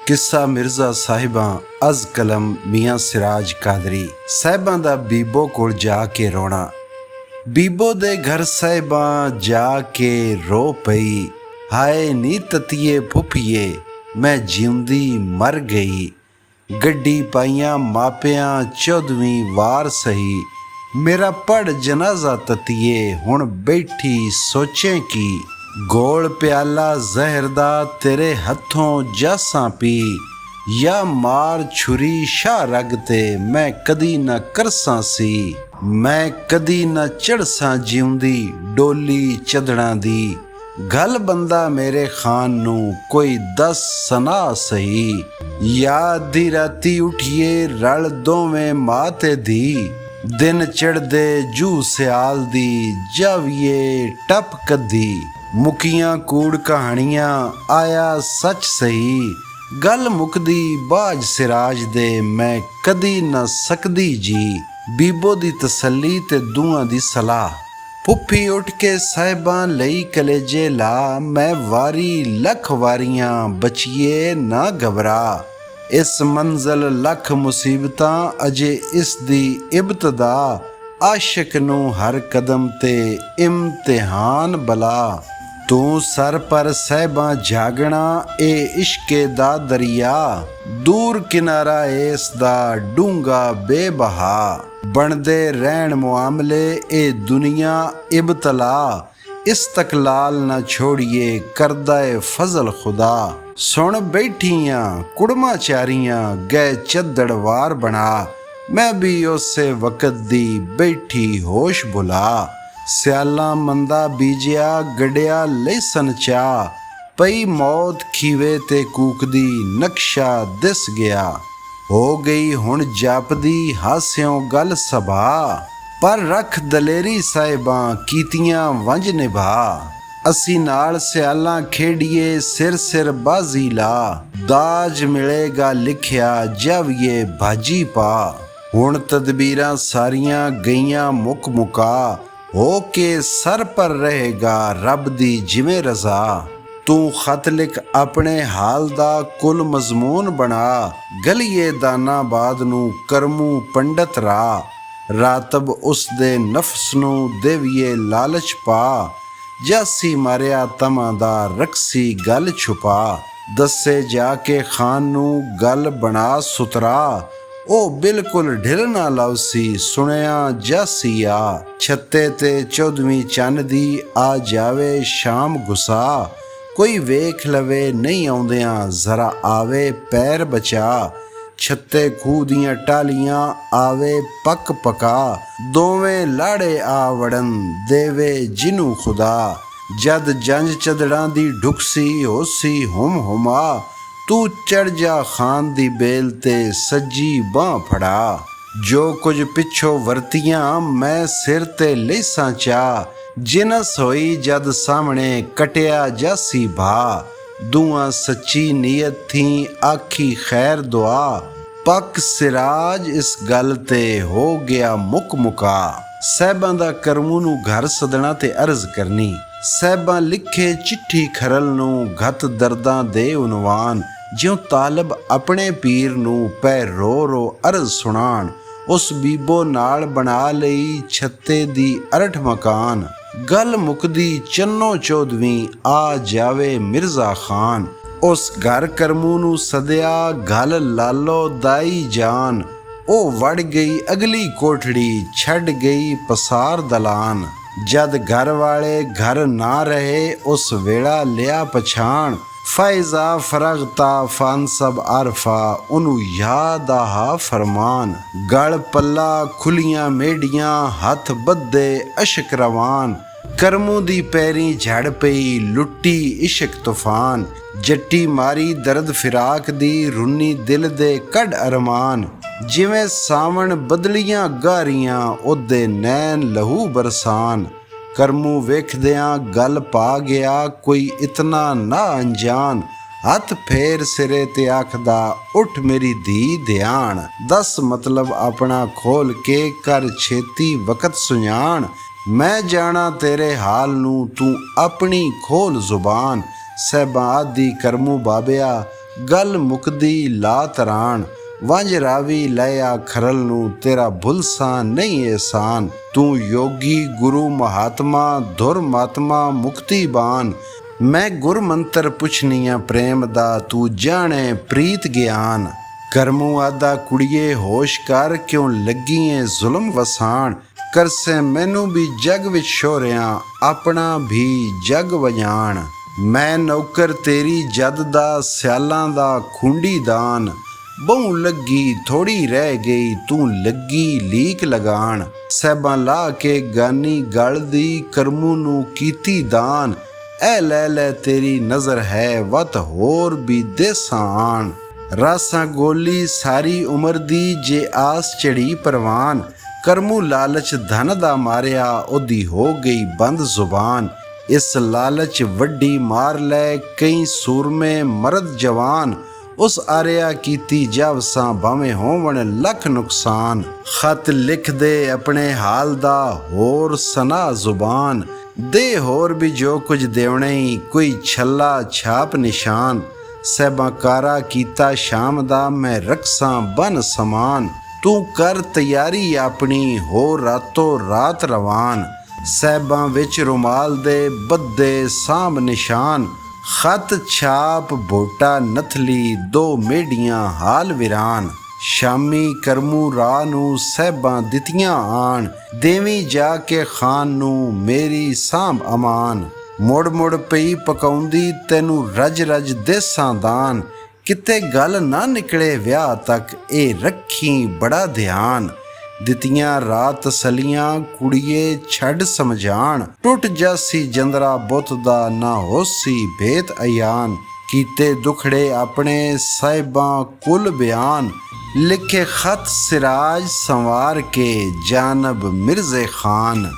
किस्सा मिर्ज़ा साहिबां अज कलम मियाँ सिराज कादरी। साहिबां दा बीबो कोल जाके रोना। बीबो दे घर साहिबां जाके रो पई, हाय नी ततिए फुफिए मैं जिउंदी मर गई। गड्डी पाइयां मापियां 14वीं वार सही, मेरा पढ़ जनाजा ततिए हुण बैठी सोचें की। गोल प्याला जहर दा तेरे हथों जासां पी, या मार छुरी शाह रग ते मैं कदी न करसां सी। मैं कदी न चढ़सां जिउंदी डोली चदड़ां दी, गल बंदा मेरे खान नू कोई दस सना सही। या दी राती उठिए रल दोवें मां ते धी, दिन चढ़दे जू सियाल दी जाविए टप कदी। मुकियां कूड़ कहानियां आया सच सही, गल मुकदी बाज सिराज दे मैं कदी न सकदी जी। बीबो दी तसल्ली ते दूआं दी सलाह। फुफी उठ के साहिबां लई कलेजे ला, मैं वारी लख वारियां बचिए ना घबरा। इस मंजल लख मुसीबतां अजे इस दी इब्तदा, आशिक नू हर कदम ते इम्तिहान बला। तू सर पर साहिबां जागना ए इश्के दा दरिया, दूर किनारा इस दा डूंगा बेबहा। बनदे रहन मुआमले ए दुनिया इब्तला, इस्तकलाल न छोड़िए करदा ए फजल खुदा। सुन बैठियां कुड़मा चारियां गए चद्दड़वार बना, मैं भी उसे वक़्त दी बैठी होश बुला। सियाला मंदा बीजिया गड़िया लैसन चा, पई मौत खीवे ते कूकदी नक्शा दिस गया। हो गई हुण जापदी हास्यों गल सभा, पर रख दलेरी साहिबां कीतियां वंज निभा। असी नाल सियालां खेड़िए सिर सिर बाजी ला, दाज मिलेगा लिखिया जाविए भाजी पा। हुण तदबीरां सारियां गईयां मुक मुका, हो के सर पर रहेगा रब दी जिवें रजा। तू खत लिख अपने हाल दा कुल मजमून बना, गलिए दानाबाद नू करमू पंडत रा। रातब उस दे नफ्स नू देविए लालच पा, जासी मारिया तमा दा रक्सी गल छुपा। दसे जाके खान नू गल बना सुतरा, ओ बिल्कुल ढिल ना लाउसी सुनिया जासिया। छत्ते ते 14वीं चन्न दी आ जावे शाम गुसा, कोई वेख लवे नहीं आउंदियां जरा आवे पैर बचा। छत्ते खूह दियां टालियां आवे पक पका, दोवें लाड़े आ वड़न देवे जिनू खुदा। जद जंज चदड़ां दी ढुकसी होसी हुम हुमा, तू चढ़ जा खान दी बेल ते सज्जी बां फड़ा। जो कुछ पिछो वरतियां मैं सिर ते लेसां चा, जिनस होई जद सामने कटिया जासी भा। दुआ सच्ची नीयत थी आखी खैर दुआ, पक सिराज इस गल ते हो गया मुक मुका। साहिबां दा करमू नू घर सदना ते अर्ज करनी। साहिबां लिखे चिट्ठी खरल नू घत दर्दां दे उनवान, ज्यों तालब अपने पीर नू पै रो रो अर्ज सुनान। उस बीबो नाल बना लई छत्ते दी अरठ मकान, गल मुकदी चन्नो 14वीं आ जावे मिर्ज़ा खान। उस घर करमू नू सदिया गल लालो दाई जान, ओ वड़ गई अगली कोठड़ी छड़ गई पसार दलान। जद घर वाले घर ना रहे उस वेड़ा लिया पछाण, फैज़ा फरगता फन सब आरफा उनू याद आहा फरमान। गल पल्ला खुलियां मेडियां हथ बद्दे अशक रवान, करमू दी पैरी झड़ पई लुट्टी इश्क तूफान। जट्टी मारी दर्द फिराक दी रुन्नी दिल दे कड़ अरमान, जिवें सावण बदलियां गारियां ओदे नैन लहू बरसान। करमू वेखदियां गल पा गया कोई इतना ना अनजान, हथ फेर सिरे ते आखदा उठ मेरी धी ध्यान। दस मतलब अपना खोल के कर छेती वक़्त सुजान, मैं जाना तेरे हाल नू तू अपनी खोल जुबान। साहिबां आदि करमू बाबिया ਗੱਲ ਮੁਕਦੀ ਲਾ ਤਰਾਣ। ਵੰਝ ਰਾਵੀ ਲਿਆ ਖਰਲ ਨੂੰ, ਤੇਰਾ ਭੁਲਸਾਂ ਨਹੀਂ ਇਹਸਾਨ। ਤੂੰ ਯੋਗੀ ਗੁਰੂ ਮਹਾਤਮਾ, ਧੁਰ ਮਾਤਮਾ ਮੁਕਤੀਬਾਨ। ਮੈਂ ਗੁਰ ਮੰਤਰ ਪੁੱਛਨੀਆਂ ਪ੍ਰੇਮ ਦਾ, ਤੂੰ ਜਾਣੇ ਪ੍ਰੀਤ ਗਿਆਨ। ਕਰਮੂ ਆਦਾ ਕੁੜੀਏ ਹੋਸ਼ ਕਰ, ਕਿਉਂ ਲੱਗੀ ਏ ਜ਼ੁਲਮ ਵਸਾਣ। ਕਰਸੇ ਮੈਨੂੰ ਵੀ ਜਗ ਵਿੱਚ ਸ਼ੋਰਿਆਂ, ਆਪਣਾ ਵੀ ਜਗ ਵਜਾਣ। ਮੈਂ ਨੌਕਰ ਤੇਰੀ ਜਦ ਦਾ, ਸਿਆਲਾਂ ਦਾ ਖੁੰਡੀ ਦਾਨ। ਬਹੁ ਲੱਗੀ ਥੋੜੀ ਰਹਿ ਗਈ, ਤੂੰ ਲੱਗੀ ਲੀਕ ਲਗਾਣ। ਸਹਿਬਾਂ ਲਾ ਕੇ ਗਾਨੀ ਗਲ ਦੀ, ਕਰਮੂ ਨੂੰ ਕੀਤੀ ਦਾਨ। ਐ ਲੈ ਲੈ ਤੇਰੀ ਨਜ਼ਰ ਹੈ, ਵਤ ਹੋਰ ਵੀ ਦੇਸਾਂ ਆਣ। ਰਾਸਾਂ ਗੋਲੀ ਸਾਰੀ ਉਮਰ ਦੀ, ਜੇ ਆਸ ਚੜੀ ਪਰਵਾਨ। ਕਰਮੂ ਲਾਲਚ ਧਨ ਦਾ ਮਾਰਿਆ, ਉਹਦੀ ਹੋ ਗਈ ਬੰਦ ਜ਼ੁਬਾਨ। ਇਸ ਲਾਲਚ ਵੱਡੀ ਮਾਰ ਲੈ, ਕਈ ਸੂਰਮੇ ਮਰਦ ਜਵਾਨ। ਉਸ ਆਰਿਆ ਕੀਤੀ ਜਵਸਾਂ, ਭਾਵੇਂ ਹੋਵਣ ਲੱਖ ਨੁਕਸਾਨ। ਖਤ ਲਿਖ ਦੇ ਆਪਣੇ ਹਾਲ ਦਾ, ਹੋਰ ਸਨਾ ਜ਼ੁਬਾਨ। ਦੇ ਹੋਰ ਵੀ ਜੋ ਕੁਝ ਦੇਵਣੇ, ਕੋਈ ਛੱਲਾ ਛਾਪ ਨਿਸ਼ਾਨ। ਸਹਿਬਾਂ ਕਾਰਾ ਕੀਤਾ ਸ਼ਾਮ ਦਾ, ਮੈਂ ਰਕਸਾਂ ਬਨ ਸਮਾਨ। ਤੂੰ ਕਰ ਤਿਆਰੀ ਆਪਣੀ, ਹੋ ਰਾਤੋਂ ਰਾਤ ਰਵਾਨ। ਸਹਿਬਾਂ ਵਿੱਚ ਰੁਮਾਲ ਦੇ ਬੱਧੇ ਸਾਂਭ ਨਿਸ਼ਾਨ। ਖਤ ਛਾਪ ਭੋਟਾ ਨਥਲੀ, ਦੋ ਮੇਢੀਆਂ ਹਾਲ ਵਿਰਾਨ। ਸ਼ਾਮੀ ਕਰਮੂ ਰਾਹ ਨੂੰ ਸਹਿਬਾਂ ਦਿੱਤੀਆਂ ਆਣ। ਦੇਵੀਂ ਜਾ ਕੇ ਖਾਨ ਨੂੰ, ਮੇਰੀ ਸਾਂਭ ਅਮਾਨ। ਮੁੜ ਮੁੜ ਪਈ ਪਕਾਉਂਦੀ, ਤੈਨੂੰ ਰਜ ਰਜ ਦੇਸਾਂ ਦਾਨ। ਕਿਤੇ ਗੱਲ ਨਾ ਨਿਕਲੇ ਵਿਆਹ ਤੱਕ, ਇਹ ਰੱਖੀ ਬੜਾ ਧਿਆਨ। ਦਿੱਤੀਆਂ ਰਾਤ ਤਸਲੀਆਂ, ਕੁੜੀਏ ਛੱਡ ਸਮਝਾਣ। ਟੁੱਟ ਜਾਸੀ ਜੰਦਰਾ ਬੁੱਤ ਦਾ, ਨਾ ਹੋਸੀ ਭੇਤ ਅਯਾਨ। ਕੀਤੇ ਦੁਖੜੇ ਆਪਣੇ ਸਾਹਿਬਾਂ ਕੁਲ ਬਿਆਨ। ਲਿਖੇ ਖਤ ਸਿਰਾਜ ਸੰਵਾਰ ਕੇ, ਜਾਨਬ ਮਿਰਜ਼ੇ ਖਾਨ।